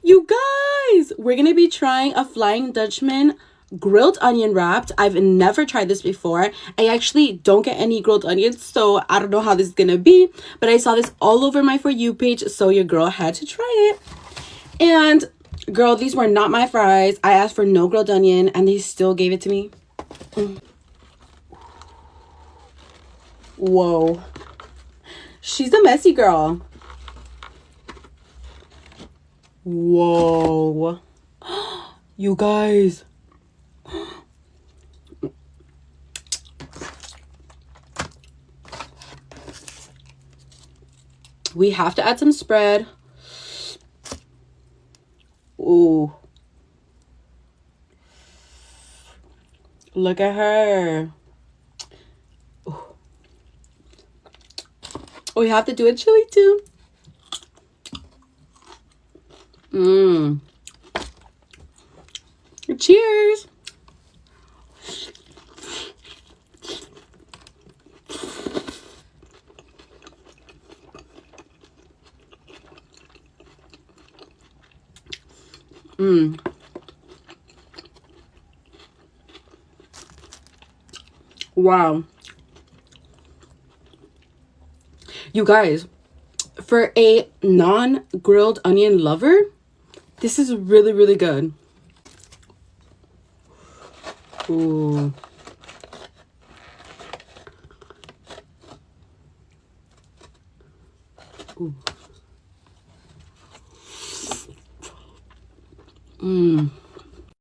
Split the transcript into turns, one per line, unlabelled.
You guys, we're gonna be trying a Flying Dutchman grilled onion wrapped. I've never tried this before. I actually don't get any grilled onions, so I don't know how this is gonna be, but I saw this all over my For You page, so your girl had to try it. And girl, these were not my fries. I asked for no grilled onion and they still gave it to me. Whoa. She's a messy girl. Whoa. You guys. We have to add some spread. Ooh. Look at her. Ooh. We have to do a chili too. Cheers. Wow. You guys, for a non-grilled onion lover, this is really, really good. Ooh. Ooh.